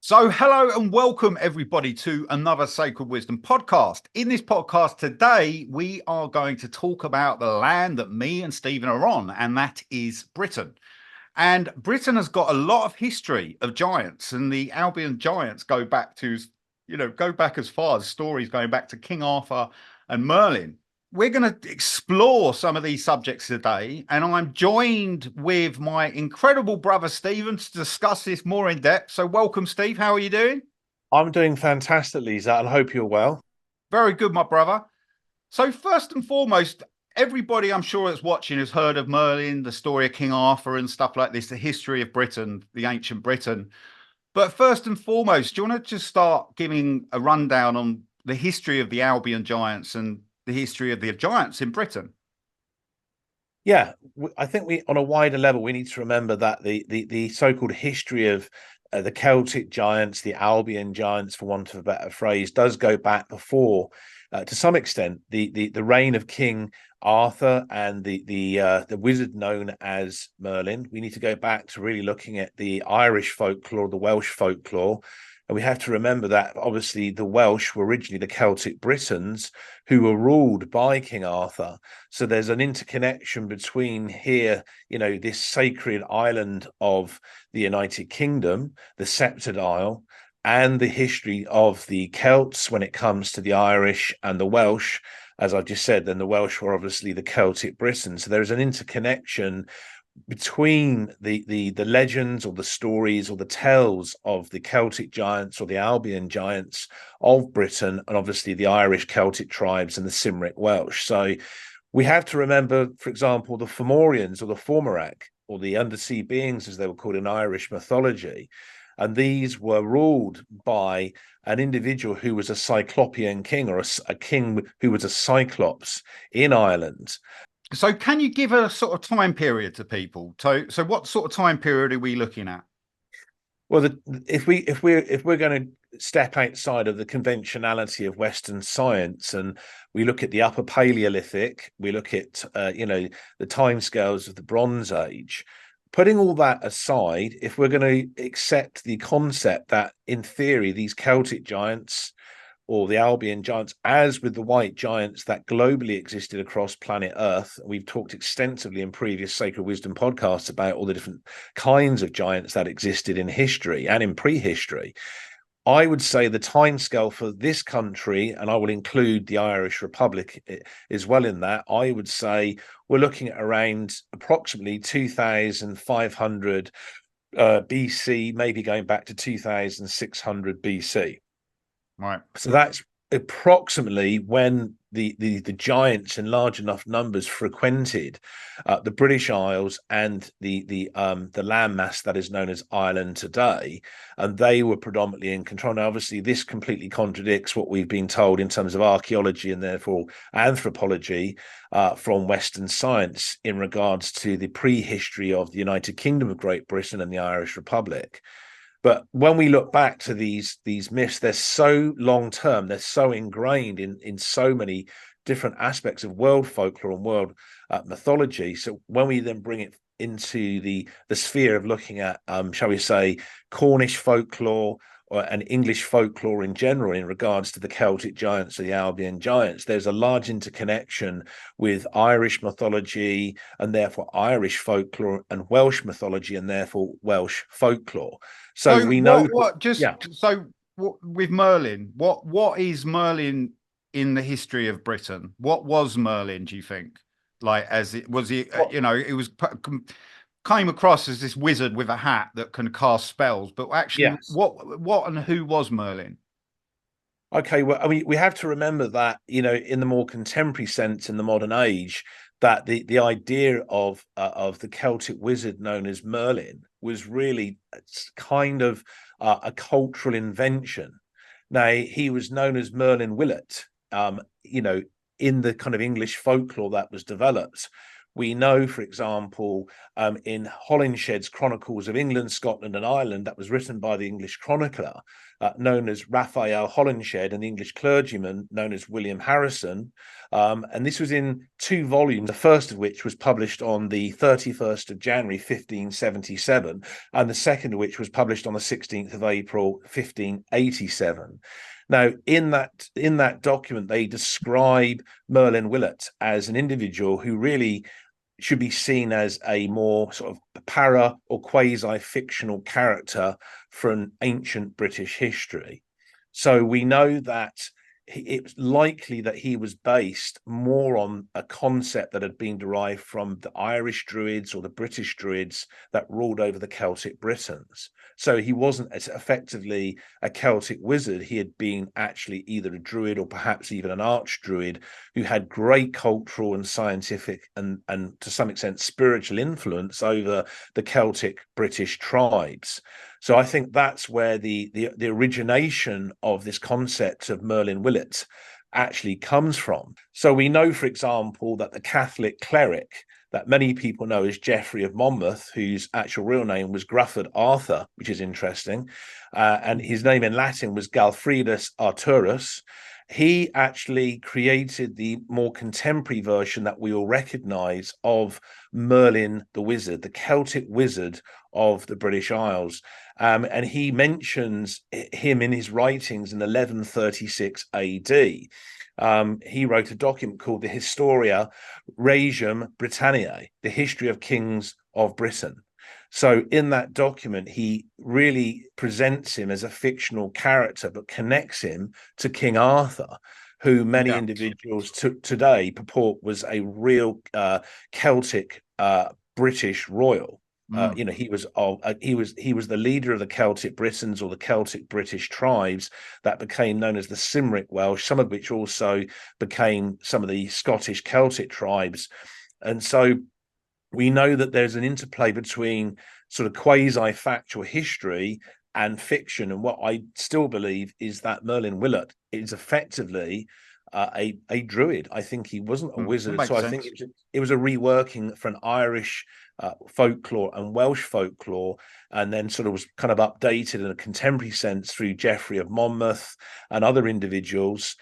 So, hello and welcome everybody to another Sacred Wisdom podcast. In this podcast today, we are going to talk about the land that me and Stephen are on, and that is Britain. And Britain has got a lot of history of giants, and the Albion giants go back to, go back as far as stories going back to King Arthur and Merlin. We're going to explore some of these subjects today, and I'm joined with my incredible brother Stephen to discuss this more in depth. So, welcome, Steve. How are you doing? I'm doing fantastically, Zat, and hope you're well. Very good, my brother. So, first and foremost, everybody I'm sure that's watching has heard of Merlin, the story of King Arthur, and stuff like this, the history of Britain, the ancient Britain. But first and foremost, do you want to just start giving a rundown on the history of the Albion giants and the history of the giants in Britain? Yeah, I think we, on a wider level, we need to remember that the so-called history of the Celtic giants, the Albion giants, for want of a better phrase, does go back before, to some extent, the reign of King Arthur and the wizard known as Merlin. We need to go back to really looking at the Irish folklore, the Welsh folklore. And we have to remember that obviously the Welsh were originally the Celtic Britons who were ruled by King Arthur. So there's an interconnection between here, this sacred island of the United Kingdom, the Sceptred Isle, and the history of the Celts when it comes to the Irish and the Welsh. As I've just said, then the Welsh were obviously the Celtic Britons. So there is an interconnection between the legends or the stories or the tales of the Celtic giants or the Albion giants of Britain, and obviously the Irish Celtic tribes and the Cymric Welsh. So we have to remember, for example, the Fomorians or the Formorac, or the undersea beings as they were called in Irish mythology. And these were ruled by an individual who was a Cyclopean king, or a king who was a Cyclops in Ireland. So, can you give a sort of time period to people? So what sort of time period are we looking at? Well, if we're going to step outside of the conventionality of Western science, and we look at the Upper Paleolithic, we look at the timescales of the Bronze Age. Putting all that aside, if we're going to accept the concept that, in theory, these Celtic giants or the Albion giants, as with the white giants that globally existed across planet Earth. We've talked extensively in previous Sacred Wisdom podcasts about all the different kinds of giants that existed in history and in prehistory. I would say the timescale for this country, and I will include the Irish Republic as well in that, I would say we're looking at around approximately 2,500 BC, maybe going back to 2,600 BC. Right. So that's approximately when the giants in large enough numbers frequented the British Isles and the landmass that is known as Ireland today, and they were predominantly in control. Now, obviously, this completely contradicts what we've been told in terms of archaeology and therefore anthropology from Western science in regards to the prehistory of the United Kingdom of Great Britain and the Irish Republic. But when we look back to these myths, they're so long term, they're so ingrained in so many different aspects of world folklore and world mythology. So when we then bring it into the sphere of looking at, shall we say, Cornish folklore and English folklore in general in regards to the Celtic giants or the Albion giants, there's a large interconnection with Irish mythology and therefore Irish folklore, and Welsh mythology and therefore Welsh folklore. So So we know, what just yeah, so with Merlin, what is Merlin in the history of Britain? What was Merlin, do you think? Like, as it was he, what, it was came across as this wizard with a hat that can cast spells, but actually yes. what and who was Merlin? Okay, well, I mean, we have to remember that, in the more contemporary sense, in the modern age, that the idea of the Celtic wizard known as Merlin was really kind of a cultural invention. Now, he was known as Merlin Willett, in the kind of English folklore that was developed. We know, for example, in Holinshed's Chronicles of England, Scotland, and Ireland, that was written by the English chronicler known as Raphael Holinshed, and the English clergyman known as William Harrison. And this was in 2 volumes, the first of which was published on the 31st of January, 1577, and the second of which was published on the 16th of April, 1587. Now, in that document, they describe Merlin Willett as an individual who really should be seen as a more sort of para or quasi-fictional character from ancient British history. So we know that it's likely that he was based more on a concept that had been derived from the Irish Druids or the British Druids that ruled over the Celtic Britons. So he wasn't effectively a Celtic wizard. He had been actually either a Druid or perhaps even an Archdruid who had great cultural and scientific and to some extent spiritual influence over the Celtic British tribes. So I think that's where the origination of this concept of Merlin Willett actually comes from. So we know, for example, that the Catholic cleric that many people know as Geoffrey of Monmouth, whose actual real name was Grufford Arthur, which is interesting, and his name in Latin was Galfridus Arturus. He actually created the more contemporary version that we all recognize of Merlin the Wizard, the Celtic wizard of the British Isles. And he mentions him in his writings in 1136 AD. He wrote a document called the Historia Regium Britanniae, the history of kings of Britain. So in that document, he really presents him as a fictional character, but connects him to King Arthur, who many individuals today purport was a real Celtic British royal. He was the leader of the Celtic Britons or the Celtic British tribes that became known as the Cymric Welsh, some of which also became some of the Scottish Celtic tribes. And so we know that there's an interplay between sort of quasi-factual history and fiction. And what I still believe is that Merlin Willett is effectively a druid. I think he wasn't a wizard. So I think it was a reworking for an Irish folklore and Welsh folklore, and then sort of was kind of updated in a contemporary sense through Geoffrey of Monmouth and other individuals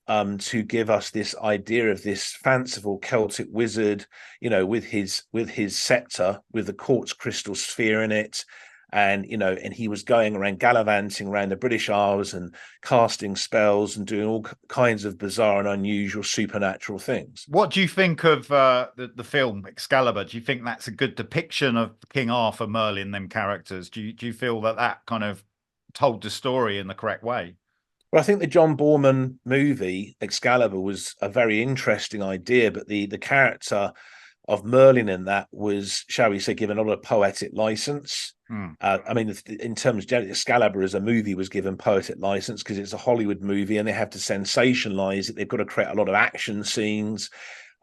to give us this idea of this fanciful Celtic wizard, with his scepter, with the quartz crystal sphere in it. And he was going around gallivanting around the British Isles and casting spells and doing all kinds of bizarre and unusual supernatural things. What do you think of the film Excalibur? Do you think that's a good depiction of King Arthur, Merlin, them characters? Do you feel that kind of told the story in the correct way? Well, I think the John Boorman movie Excalibur was a very interesting idea, but the character of Merlin in that was, shall we say, given a lot of poetic license. I mean, in terms of Excalibur as a movie was given poetic license because it's a Hollywood movie and they have to sensationalize it. They've got to create a lot of action scenes.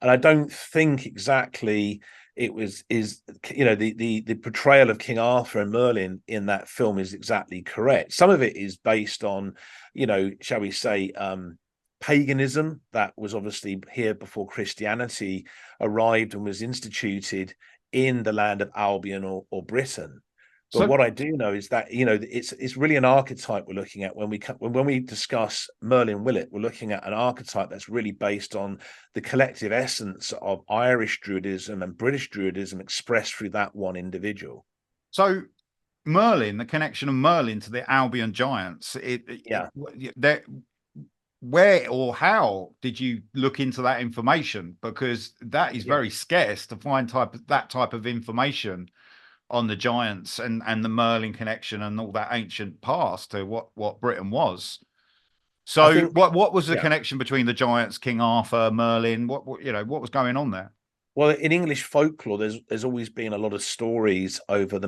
And I don't think exactly the portrayal of King Arthur and Merlin in that film is exactly correct. Some of it is based on, shall we say, paganism that was obviously here before Christianity arrived and was instituted in the land of Albion or Britain. But what I do know is that it's really an archetype we're looking at when we discuss Merlin Willett. We're looking at an archetype that's really based on the collective essence of Irish Druidism and British Druidism expressed through that one individual. So Merlin, the connection of Merlin to the Albion giants, where or how did you look into that information? Because that is very scarce to find that type of information on the giants and the Merlin connection and all that ancient past to what Britain was. So what was the connection between the giants, King Arthur, Merlin? What was going on there? Well, in English folklore, there's always been a lot of stories over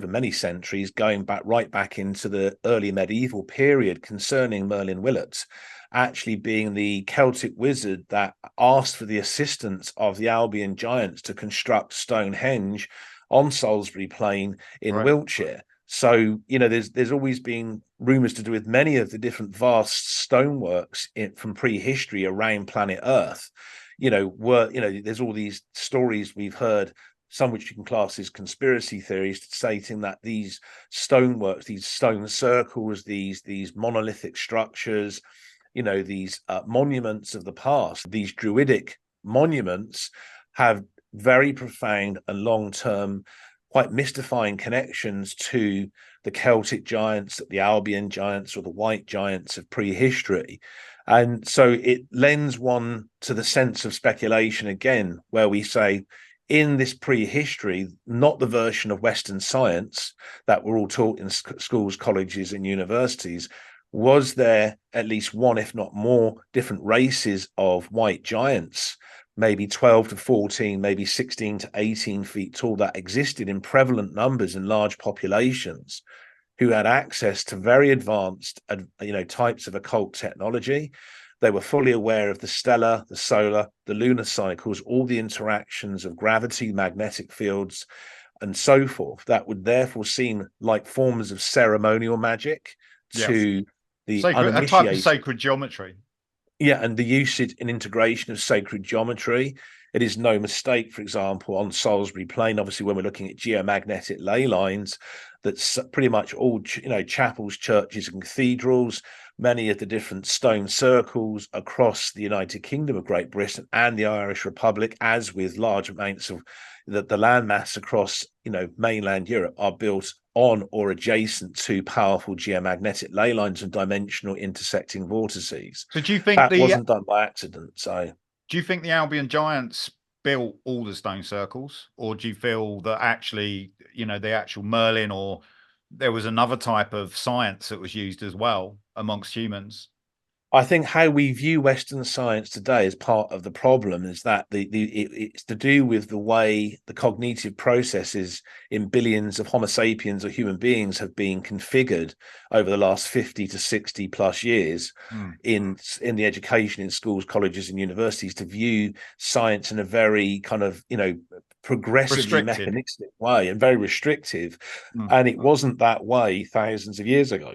many centuries, going right back into the early medieval period concerning Merlin Willett actually being the Celtic wizard that asked for the assistance of the Albion giants to construct Stonehenge on Salisbury Plain in Wiltshire. So, there's always been rumours to do with many of the different vast stoneworks from prehistory around planet Earth. there's all these stories we've heard, some which you can class as conspiracy theories, stating that these stoneworks, these stone circles, these monolithic structures, these monuments of the past, these druidic monuments, have very profound and long-term, quite mystifying connections to the Celtic giants, the Albion giants, or the white giants of prehistory. And so it lends one to the sense of speculation again, where we say, in this prehistory, not the version of Western science that we're all taught in schools, colleges, and universities, was there at least one, if not more, different races of white giants, maybe 12 to 14, maybe 16 to 18 feet tall, that existed in prevalent numbers in large populations, who had access to very advanced, types of occult technology. They were fully aware of the stellar, the solar, the lunar cycles, all the interactions of gravity, magnetic fields, and so forth, that would therefore seem like forms of ceremonial magic Yes. to the A type of uninitiated. sacred geometry. Yeah, and the usage and integration of sacred geometry. It is no mistake, for example, on Salisbury Plain, obviously, when we're looking at geomagnetic ley lines, that's pretty much all, chapels, churches, and cathedrals, many of the different stone circles across the United Kingdom of Great Britain and the Irish Republic, as with large amounts of the landmass across, mainland Europe, are built on or adjacent to powerful geomagnetic ley lines and dimensional intersecting vortices. So do you think That wasn't done by accident. So do you think the Albion Giants built all the stone circles, or do you feel that actually, the actual Merlin, or there was another type of science that was used as well amongst humans? I think how we view Western science today as part of the problem is that it's to do with the way the cognitive processes in billions of Homo sapiens or human beings have been configured over the last 50 to 60 plus years in the education in schools, colleges, and universities, to view science in a very kind of progressively Restricted. mechanistic way and very restrictive. And it wasn't that way thousands of years ago.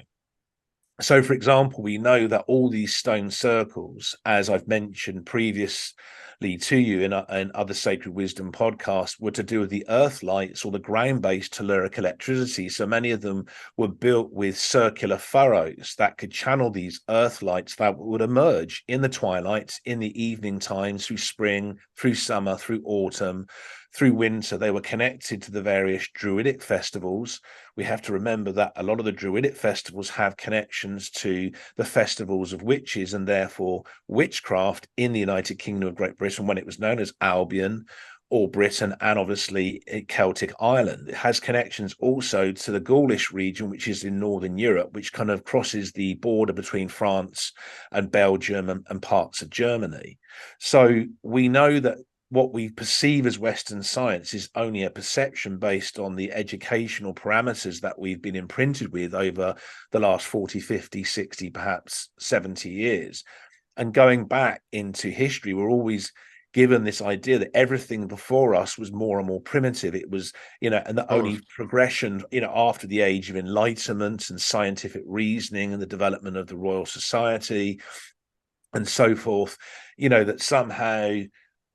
So, for example, we know that all these stone circles, as I've mentioned previously to you in other Sacred Wisdom podcasts, were to do with the earth lights or the ground-based telluric electricity. So many of them were built with circular furrows that could channel these earth lights that would emerge in the twilight, in the evening times, through spring, through summer, through autumn, through winter. They were connected to the various Druidic festivals. We have to remember that a lot of the Druidic festivals have connections to the festivals of witches, and therefore witchcraft in the United Kingdom of Great Britain, when it was known as Albion or Britain, and obviously Celtic Ireland. It has connections also to the Gaulish region, which is in Northern Europe, which kind of crosses the border between France and Belgium and parts of Germany. So we know that what we perceive as Western science is only a perception based on the educational parameters that we've been imprinted with over the last 40, 50, 60, perhaps 70 years. And going back into history, we're always given this idea that everything before us was more and more primitive. It was, and the only progression, after the age of enlightenment and scientific reasoning and the development of the Royal Society and so forth, that somehow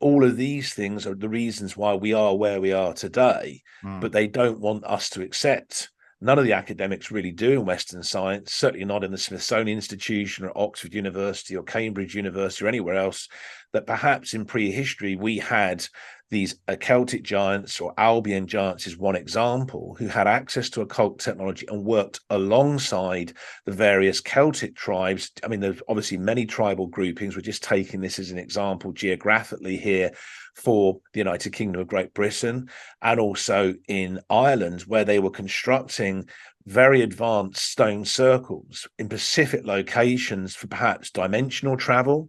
all of these things are the reasons why we are where we are today, but they don't want us to accept. None of the academics really do in Western science, certainly not in the Smithsonian Institution or Oxford University or Cambridge University or anywhere else, that perhaps in prehistory we had these Celtic giants, or Albion giants is one example, who had access to occult technology and worked alongside the various Celtic tribes. I mean, there's obviously many tribal groupings. We're just taking this as an example geographically here for the United Kingdom of Great Britain, and also in Ireland, where they were constructing very advanced stone circles in specific locations for perhaps dimensional travel.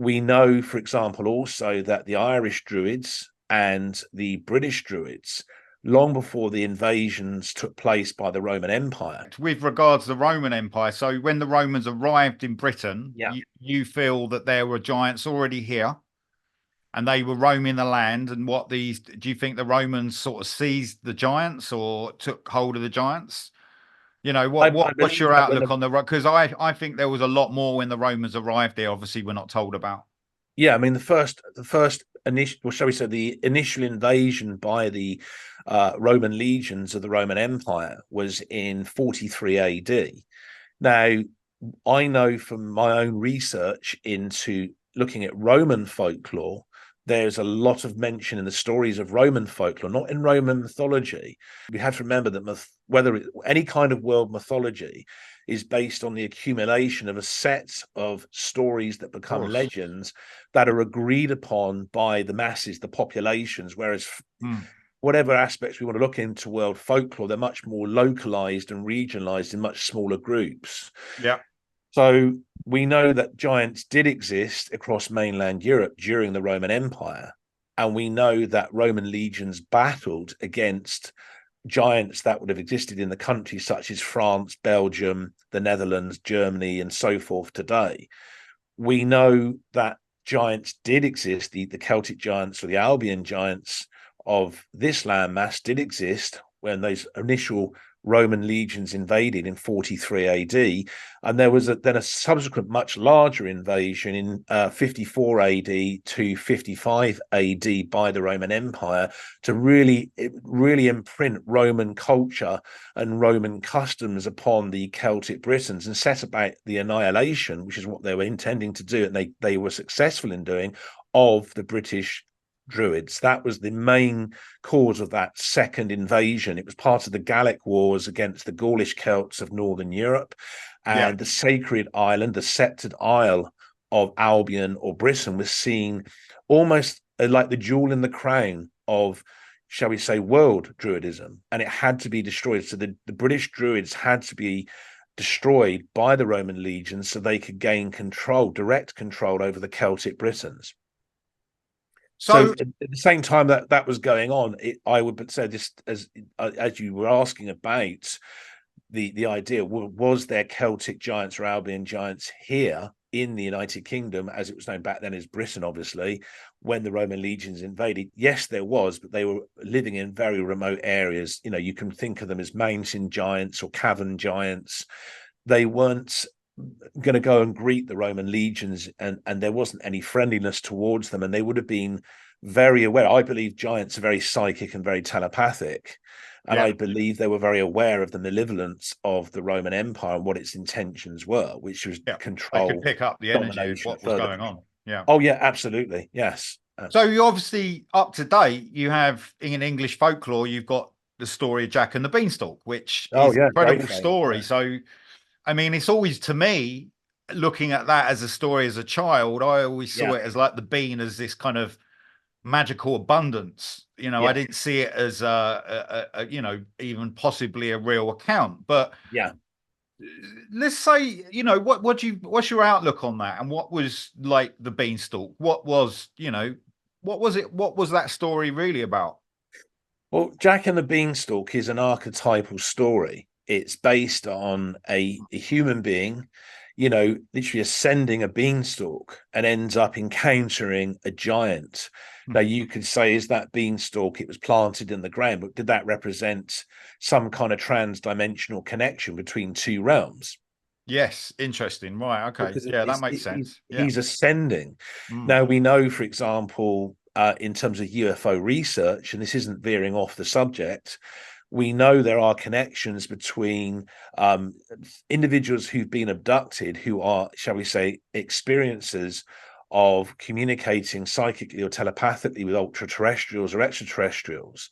We know, for example, also that the Irish Druids and the British Druids, long before the invasions took place by the Roman Empire. With regards to the Roman Empire, so when the Romans arrived in Britain, Yeah. you feel that there were giants already here and they were roaming the land. And do you think the Romans sort of seized the giants or took hold of the giants? I What's believe your that when outlook on the, because I think there was a lot more when the Romans arrived there, obviously we're not told about. Yeah, I mean the first initial, or shall we say, the initial invasion by the Roman legions of the Roman Empire was in 43 AD. Now, I know from my own research into looking at Roman folklore, there's a lot of mention in the stories of Roman folklore, not in Roman mythology. We have to remember that any kind of world mythology is based on the accumulation of a set of stories that Of become course. legends that are agreed upon by the masses, the populations, whereas whatever aspects we want to look into world folklore, they're much more localized and regionalized in much smaller groups. Yeah. So we know that giants did exist across mainland Europe during the Roman Empire. And we know that Roman legions battled against giants that would have existed in the countries such as France, Belgium, the Netherlands, Germany, and so forth today. We know that giants did exist, the Celtic giants or the Albion giants of this landmass did exist when those initial Roman legions invaded in 43 AD, and there was then a subsequent much larger invasion in 54 AD to 55 AD by the Roman Empire to really imprint Roman culture and Roman customs upon the Celtic Britons and set about the annihilation, which is what they were intending to do, and they were successful in doing, of the British Druids. That was the main cause of that second invasion. It was part of the Gallic Wars against the Gaulish Celts of Northern Europe, Yeah. and the sacred island, the sceptred isle of Albion or Britain, was seen almost like the jewel in the crown of, shall we say, world Druidism, and it had to be destroyed. So the British Druids had to be destroyed by the Roman legions so they could gain direct control over the Celtic Britons. So So at the same time that was going on, I would say, just as you were asking about the idea, was there Celtic giants or Albion giants here in the United Kingdom, as it was known back then as Britain, obviously, when the Roman legions invaded? Yes, there was, but they were living in very remote areas. You know, you can think of them as mountain giants or cavern giants. They weren't going to go and greet the Roman legions, and there wasn't any friendliness towards them, and they would have been very aware. I believe giants are very psychic and very telepathic, and yeah, I believe they were very aware of the malevolence of the Roman Empire and what its intentions were, which was yeah, they could control, pick up the energy of domination, what was further. going on. Yeah. Oh yeah, absolutely, yes. So you're obviously up to date. You have in English folklore, you've got the story of Jack and the Beanstalk, which Oh is an yeah, great incredible thing. story. Yeah. So, I mean, it's always to me looking at that as a story as a child. I always saw Yeah, it as like the bean as this kind of magical abundance. You know, I yeah, didn't see it as you know, even possibly a real account. But yeah. let's say, you know, what's your outlook on that? And what was like the beanstalk? What was, you know, what was it? What was that story really about? Well, Jack and the Beanstalk is an archetypal story. It's based on a human being, you know, literally ascending a beanstalk and ends up encountering a giant. Now, you could say, is that beanstalk, it was planted in the ground, but did that represent some kind of trans-dimensional connection between two realms? Yes, interesting. Right. Okay. Because Yeah, that makes sense. Yeah. he's ascending. Mm. Now we know, for example, in terms of UFO research, and this isn't veering off the subject, we know there are connections between individuals who've been abducted, who are, shall we say, experiencers of communicating psychically or telepathically with ultra terrestrials or extraterrestrials.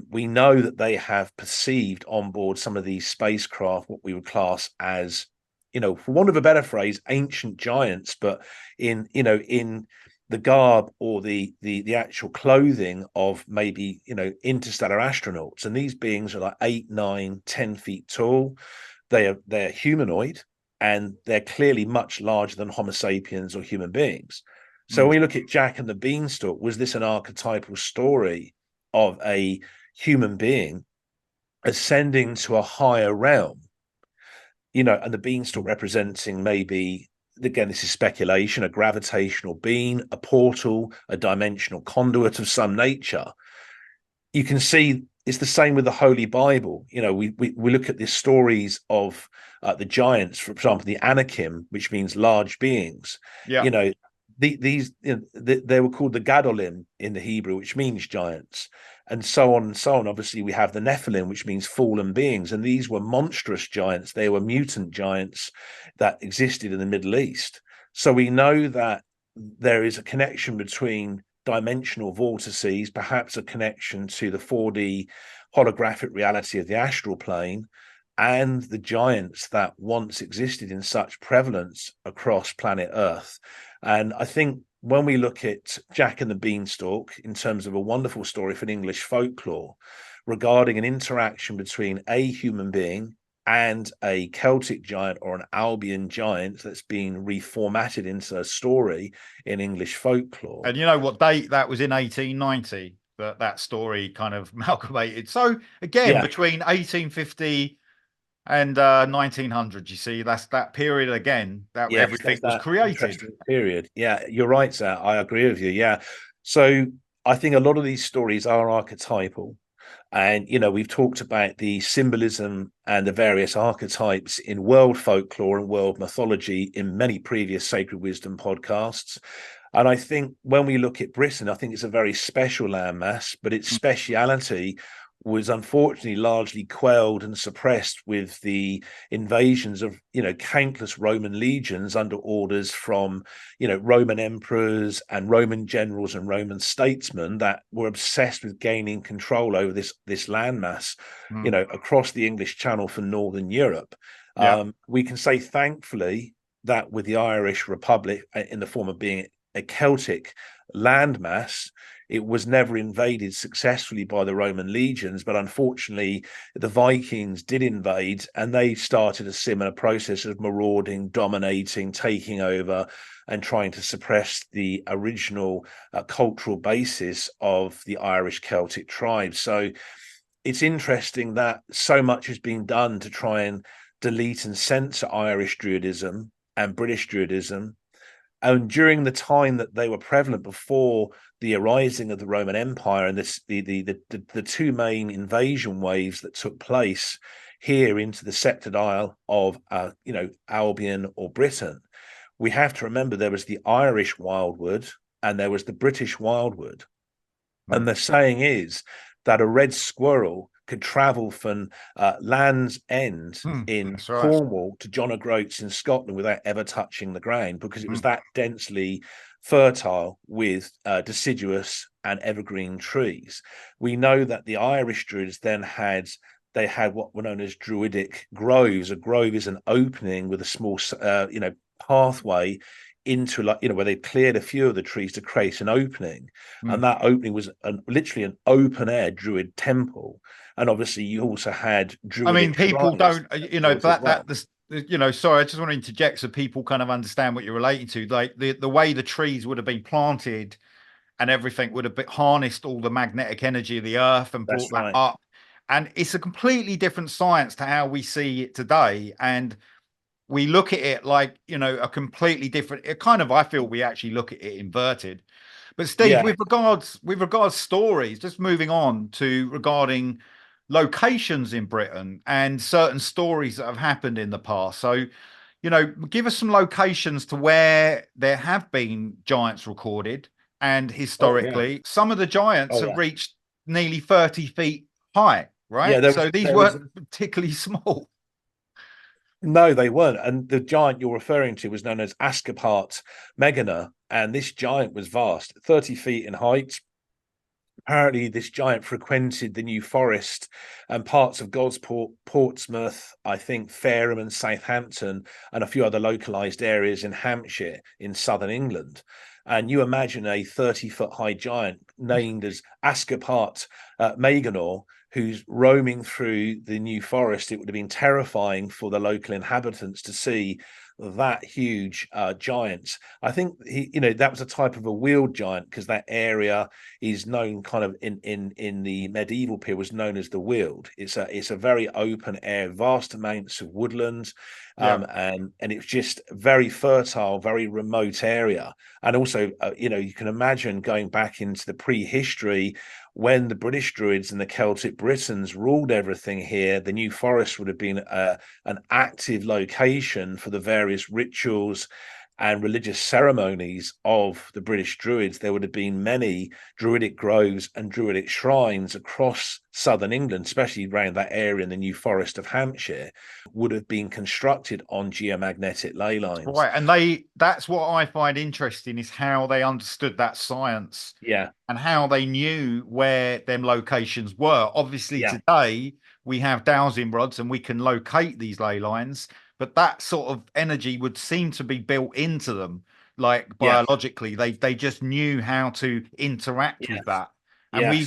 We know that they have perceived on board some of these spacecraft what we would class as, you know, for want of a better phrase, ancient giants, but in, you know, in the garb or the actual clothing of maybe, you know, interstellar astronauts. And these beings are like 8, 9, 10 feet tall. They're humanoid, and they're clearly much larger than Homo sapiens or human beings. So Mm. when we look at Jack and the Beanstalk, was this an archetypal story of a human being ascending to a higher realm? You know, and the beanstalk representing, maybe, again, this is speculation, a gravitational beam, a portal, a dimensional conduit of some nature. You can see it's the same with the Holy Bible. You know, we look at the stories of the giants, for example, the Anakim, which means large beings. Yeah. You know, they were called the Gadolim in the Hebrew, which means giants, and so on and so on. Obviously, we have the Nephilim, which means fallen beings, and these were monstrous giants. They were mutant giants that existed in the Middle East. So we know that there is a connection between dimensional vortices, perhaps a connection to the 4D holographic reality of the astral plane, and the giants that once existed in such prevalence across planet Earth. And I think when we look at Jack and the Beanstalk in terms of a wonderful story for English folklore regarding an interaction between a human being and a Celtic giant or an Albion giant that's been reformatted into a story in English folklore. And you know what date that was, in 1890, that story kind of amalgamated. So again, between 1850 and 1900, you see, that's that period again that everything was that created. Period. Yeah, you're right, sir. I agree with you. Yeah. So I think a lot of these stories are archetypal. And, we've talked about the symbolism and the various archetypes in world folklore and world mythology in many previous Sacred Wisdom podcasts. And I think when we look at Britain, I think it's a very special landmass, but its speciality was unfortunately largely quelled and suppressed with the invasions of countless Roman legions under orders from Roman emperors and Roman generals and Roman statesmen that were obsessed with gaining control over this landmass across the English Channel for Northern Europe. We can say thankfully that with the Irish Republic in the form of being a Celtic landmass, it was never invaded successfully by the Roman legions, but unfortunately the Vikings did invade, and they started a similar process of marauding, dominating, taking over, and trying to suppress the original cultural basis of the Irish Celtic tribes. So it's interesting that so much has been done to try and delete and censor Irish Druidism and British Druidism. And during the time that they were prevalent before the arising of the Roman Empire and the two main invasion waves that took place here into the Sceptred Isle of Albion or Britain, we have to remember there was the Irish wildwood and there was the British wildwood. And the saying is that a red squirrel could travel from Land's End in Cornwall to John O'Groats in Scotland without ever touching the ground, because it was that densely fertile with deciduous and evergreen trees. We know that the Irish Druids then had what were known as druidic groves. A grove is an opening with a small pathway into, where they cleared a few of the trees to create an opening, and that opening was literally an open air druid temple. And obviously you also had druidic, I mean, people don't sorry, I just want to interject so people kind of understand what you're relating to. Like the way the trees would have been planted and everything would have harnessed all the magnetic energy of the earth and brought that up. And it's a completely different science to how we see it today. And we look at it like, a completely different, I feel we actually look at it inverted. But Steve, with regards stories, just moving on to regarding locations in Britain and certain stories that have happened in the past. So, give us some locations to where there have been giants recorded, and historically, some of the giants have reached nearly 30 feet high, right? So these weren't particularly small. No, they weren't. And the giant you're referring to was known as Ascapart Megana. And this giant was vast, 30 feet in height. Apparently, this giant frequented the New Forest and parts of Gosport, Portsmouth, I think Fareham and Southampton, and a few other localized areas in Hampshire in southern England. And you imagine a 30-foot high giant named as Ascapart Meganor, who's roaming through the New Forest. It would have been terrifying for the local inhabitants to see that huge giant. I think that was a type of a wheeled giant, because that area is known kind of in the medieval period was known as the Weald. It's a very open air, vast amounts of woodland, and it's just very fertile, very remote area. And also, you can imagine going back into the prehistory when the British Druids and the Celtic Britons ruled everything here. The New Forest would have been an active location for the various rituals and religious ceremonies of the British Druids, there would have been many Druidic groves and Druidic shrines across southern England, especially around that area in the New Forest of Hampshire, would have been constructed on geomagnetic ley lines. Right. And that's what I find interesting is how they understood that science Yeah, and how they knew where them locations were. Obviously, yeah, today we have dowsing rods and we can locate these ley lines, but that sort of energy would seem to be built into them, like yes, biologically. They just knew how to interact with yes, that. And we,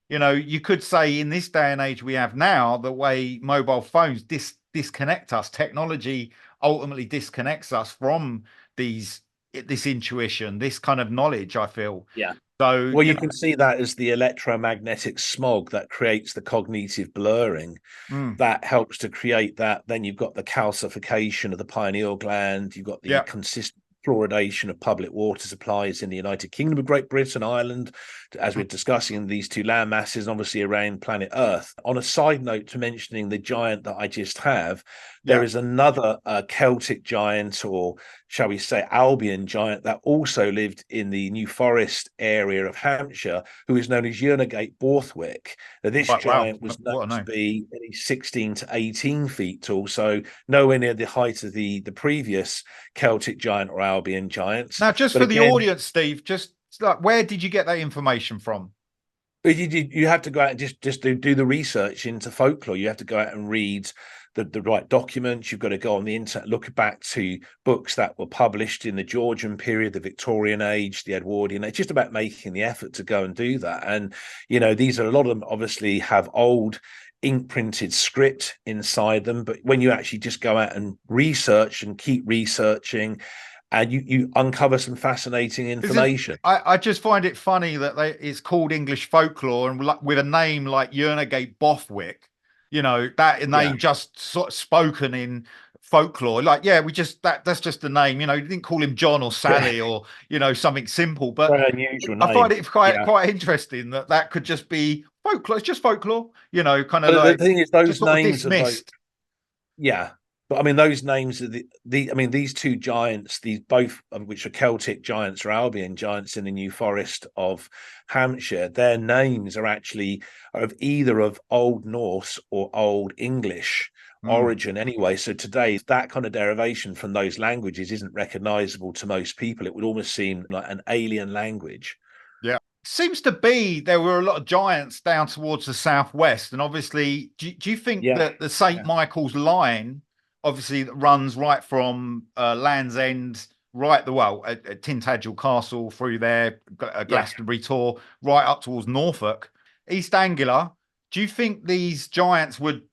yes. you could say in this day and age we have now, the way mobile phones disconnect us, technology ultimately disconnects us from these this intuition, this kind of knowledge, I feel. Yeah. So, Well, you can see that as the electromagnetic smog that creates the cognitive blurring mm, that helps to create that. Then you've got the calcification of the pineal gland. You've got the yeah, consistent fluoridation of public water supplies in the United Kingdom of Great Britain, Ireland, as we're mm, discussing these two land masses, obviously around planet Earth. On a side note to mentioning the giant that I just have, there yeah, is another Celtic giant, or shall we say Albion giant, that also lived in the New Forest area of Hampshire, who is known as Urnegate Borthwick. Now, this right, wow, giant was known what a to name. be 16 to 18 feet tall, so nowhere near the height of the previous Celtic giant or Albion giants. Now, just But for the again, audience, Steve, just like where did you get that information from? you have to go out and just do the research into folklore. You have to go out and read the right documents. You've got to go on the internet, look back to books that were published in the Georgian period, the Victorian age, the Edwardian. It's just about making the effort to go and do that. And these are, a lot of them obviously have old ink printed script inside them, but when you actually just go out and research and keep researching, and you uncover some fascinating Isn't information. I just find it funny that it's called English folklore and with a name like Urnegate Bothwick, that Yeah. name just sort of spoken in folklore. Like, yeah, we just that's just the name. You didn't call him John or Yeah. Sally or something simple. But Very unusual I find name. it quite Yeah. quite interesting that could just be folklore. It's just folklore. Kind of But the like thing is, just those sort of names are both, dismissed. yeah. But I mean, those names are I mean, these two giants, these both of which are Celtic giants or Albion giants in the New Forest of Hampshire, their names are actually of either of Old Norse or Old English Mm. origin anyway. So today, that kind of derivation from those languages isn't recognizable to most people. It would almost seem like an alien language. Yeah. Seems to be there were a lot of giants down towards the southwest. And obviously, do you think Yeah. that the St. Yeah. Michael's line, obviously, that runs right from Land's End, right at Tintagel Castle through there, Yeah. Glastonbury Tor, right up towards Norfolk, East Anglia, do you think these giants would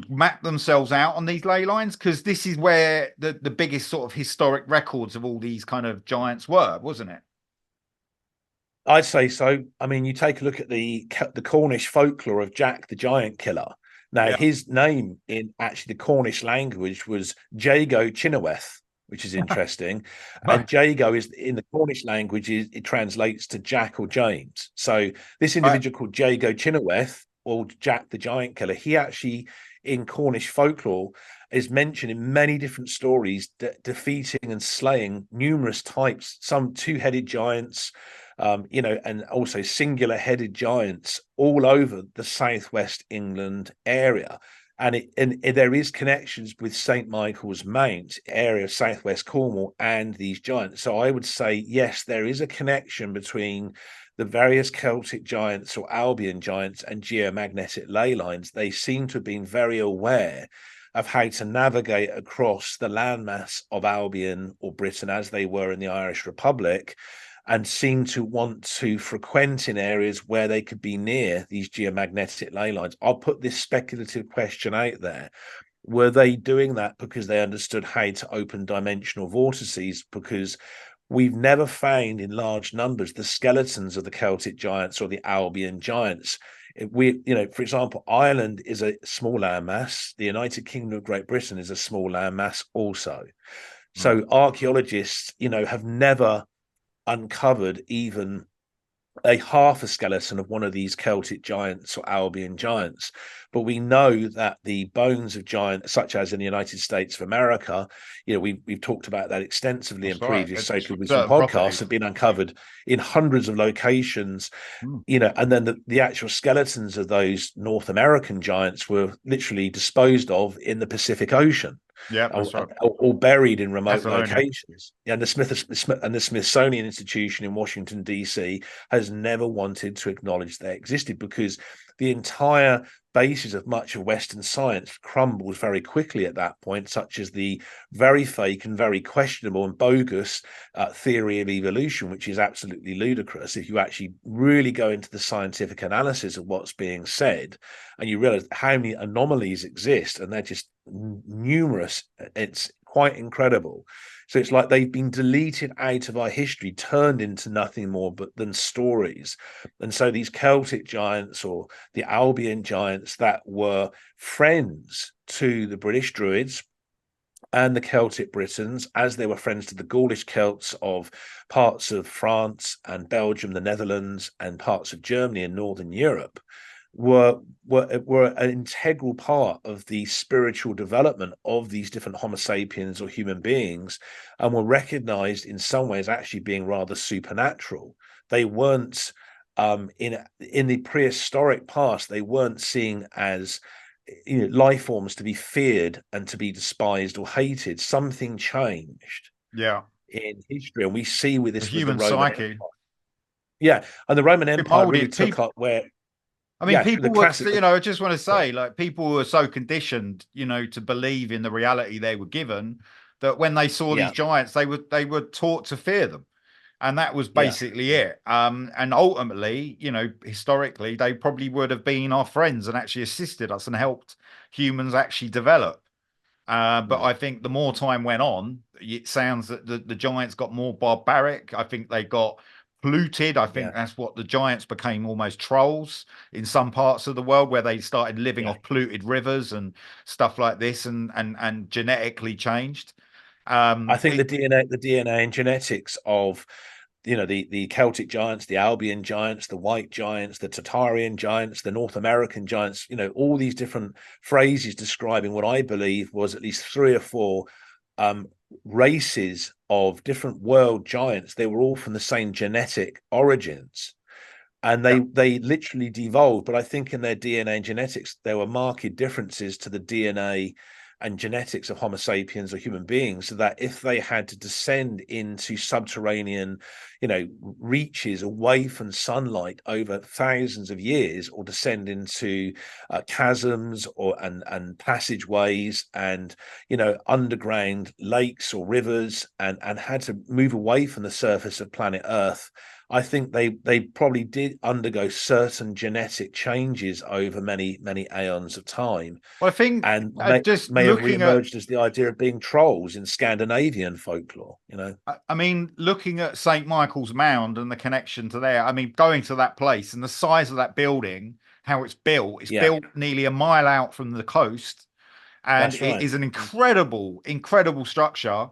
map themselves out on these ley lines? Because this is where the biggest sort of historic records of all these kind of giants were, wasn't it? I'd say so. I mean, you take a look at the Cornish folklore of Jack the Giant Killer. Now, Yeah. his name in actually the Cornish language was Jago Chinaweth, which is interesting. Right. And Jago is in the Cornish language, it translates to Jack or James. So this Right. individual called Jago Chinaweth, or Jack the Giant Killer, he actually in Cornish folklore is mentioned in many different stories, defeating and slaying numerous types, some two-headed giants, and also singular headed giants all over the southwest England area. And there is connections with St. Michael's Mount area of southwest Cornwall and these giants. So I would say, yes, there is a connection between the various Celtic giants or Albion giants and geomagnetic ley lines. They seem to have been very aware of how to navigate across the landmass of Albion or Britain as they were in the Irish Republic, and seem to want to frequent in areas where they could be near these geomagnetic ley lines. I'll put this speculative question out there. Were they doing that because they understood how to open dimensional vortices? Because we've never found in large numbers the skeletons of the Celtic giants or the Albion giants. For example, Ireland is a small landmass. The United Kingdom of Great Britain is a small landmass also. Mm. So archaeologists, have never uncovered even a half a skeleton of one of these Celtic giants or Albion giants. But we know that the bones of giants, such as in the United States of America, we've talked about that extensively in That's right. previous It's Sacred Wisdom certain podcasts, properties. have been uncovered in hundreds of locations. Mm. And then the actual skeletons of those North American giants were literally disposed of in the Pacific Ocean, Yeah, that's right. or buried in remote Catalonia. locations. And the Smithsonian Institution in Washington, D.C. has never wanted to acknowledge they existed, because the entire basis of much of Western science crumbles very quickly at that point, such as the very fake and very questionable and bogus theory of evolution, which is absolutely ludicrous if you actually really go into the scientific analysis of what's being said, and you realize how many anomalies exist, and they're just numerous. It's quite incredible. So it's like they've been deleted out of our history, turned into nothing more than stories. And so these Celtic giants, or the Albion giants, that were friends to the British Druids and the Celtic Britons, as they were friends to the Gaulish Celts of parts of France and Belgium, the Netherlands, and parts of Germany and Northern Europe, were an integral part of the spiritual development of these different Homo sapiens or human beings, and were recognized in some ways actually being rather supernatural. They weren't in the prehistoric past, they weren't seen as life forms to be feared and to be despised or hated. Something changed Yeah. in history, and we see with The this with the human Roman psyche. Empire. Yeah, and the Roman It Empire really molded took people. up where, I mean, yeah, the people were, classic. I just want to Sorry. say, like, people were so conditioned, to believe in the reality they were given, that when they saw these Yeah, giants, they were taught to fear them. And that was yeah, basically yeah, it. And ultimately, historically, they probably would have been our friends and actually assisted us and helped humans actually develop. But mm, I think the more time went on, it sounds that the giants got more barbaric. I think they got polluted. I think yeah, that's what the giants became, almost trolls in some parts of the world, where they started living yeah. off polluted rivers and stuff like this, and genetically changed. I think It, the DNA and genetics of the Celtic giants, the Albion giants, the white giants, the Tartarian giants, the North American giants, all these different phrases describing what I believe was at least three or four um, races of different world giants. They were all from the same genetic origins, and yeah. they literally devolved. But I think in their DNA and genetics, there were marked differences to the DNA and genetics of Homo sapiens or human beings, so that if they had to descend into subterranean, reaches away from sunlight over thousands of years, or descend into chasms and passageways and underground lakes or rivers, and had to move away from the surface of planet Earth, I think they probably did undergo certain genetic changes over many aeons of time, Well, I think and just may have looking at re-emerged as the idea of being trolls in Scandinavian folklore. I mean, looking at St. Michael's Mound and the connection to there, I mean, going to that place and the size of that building, how it's Yeah, built nearly a mile out from the coast, and that's it right. is an incredible structure.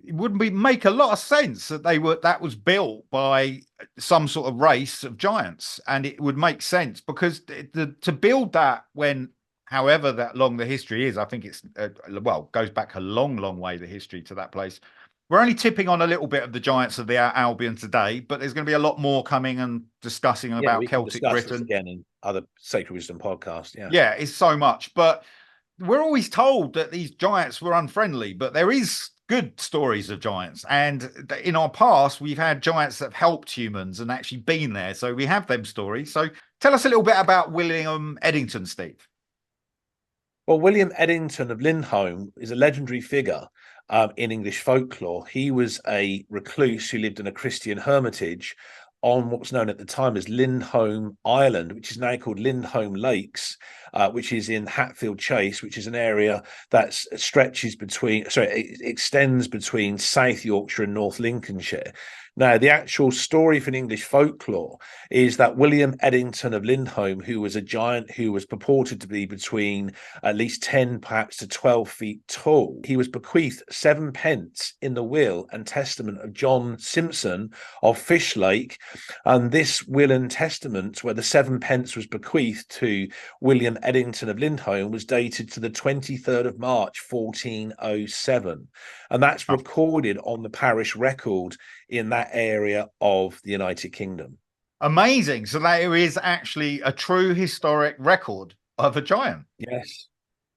It would be make a lot of sense that was built by some sort of race of giants, and it would make sense because to build that when however that long the history is, I think it's well, goes back a long way, the history to that place. We're only tipping on a little bit of the giants of the Albion today, but there's going to be a lot more coming and discussing Yeah, about we can Celtic discuss this Britain. again in other Sacred Wisdom podcasts. Yeah. Yeah, it's so much, but we're always told that these giants were unfriendly, but there is good stories of giants. And in our past, we've had giants that have helped humans and actually been there. So we have them stories. So tell us a little bit about William Eddington, Steve. Well, William Eddington of Lindholm is a legendary figure in English folklore. He was a recluse who lived in a Christian hermitage on what was known at the time as Lindholm Island, which is now called Lindholm Lakes, which is in Hatfield Chase, which is an area that extends between South Yorkshire and North Lincolnshire. Now, the actual story for English folklore is that William Eddington of Lindholm, who was a giant who was purported to be between at least 10, perhaps to 12 feet tall, he was bequeathed 7 pence in the will and testament of John Simpson of Fishlake. And this will and testament, where the 7 pence was bequeathed to William Eddington of Lindholm, was dated to the 23rd of March, 1407. And that's recorded on the parish record in that area of the United Kingdom. Amazing. So there is actually a true historic record of a giant. Yes.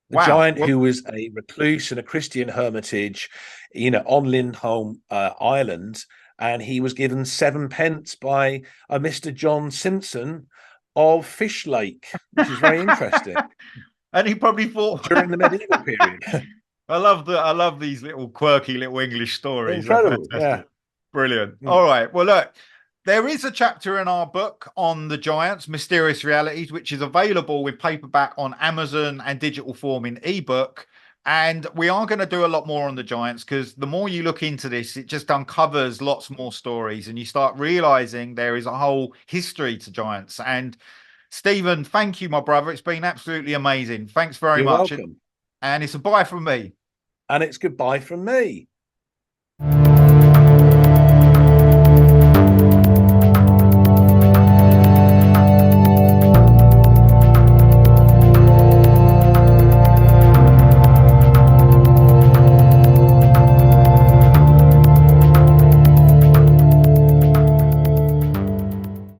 The Wow. giant who was a recluse in a Christian hermitage, on Lindholm Island, and he was given 7 pence by a Mr. John Simpson of Fishlake, which is very interesting. And he probably thought during the medieval period. I love these little quirky little English stories. Incredible. Yeah. Brilliant. All right. Well, look, there is a chapter in our book on the giants, Mysterious Realities, which is available with paperback on Amazon and digital form in ebook. And we are going to do a lot more on the giants, because the more you look into this, it just uncovers lots more stories, and you start realizing there is a whole history to giants. And Stephen, thank you, my brother. It's been absolutely amazing. Thanks very You're much. welcome. And it's a bye from me. And it's goodbye from me.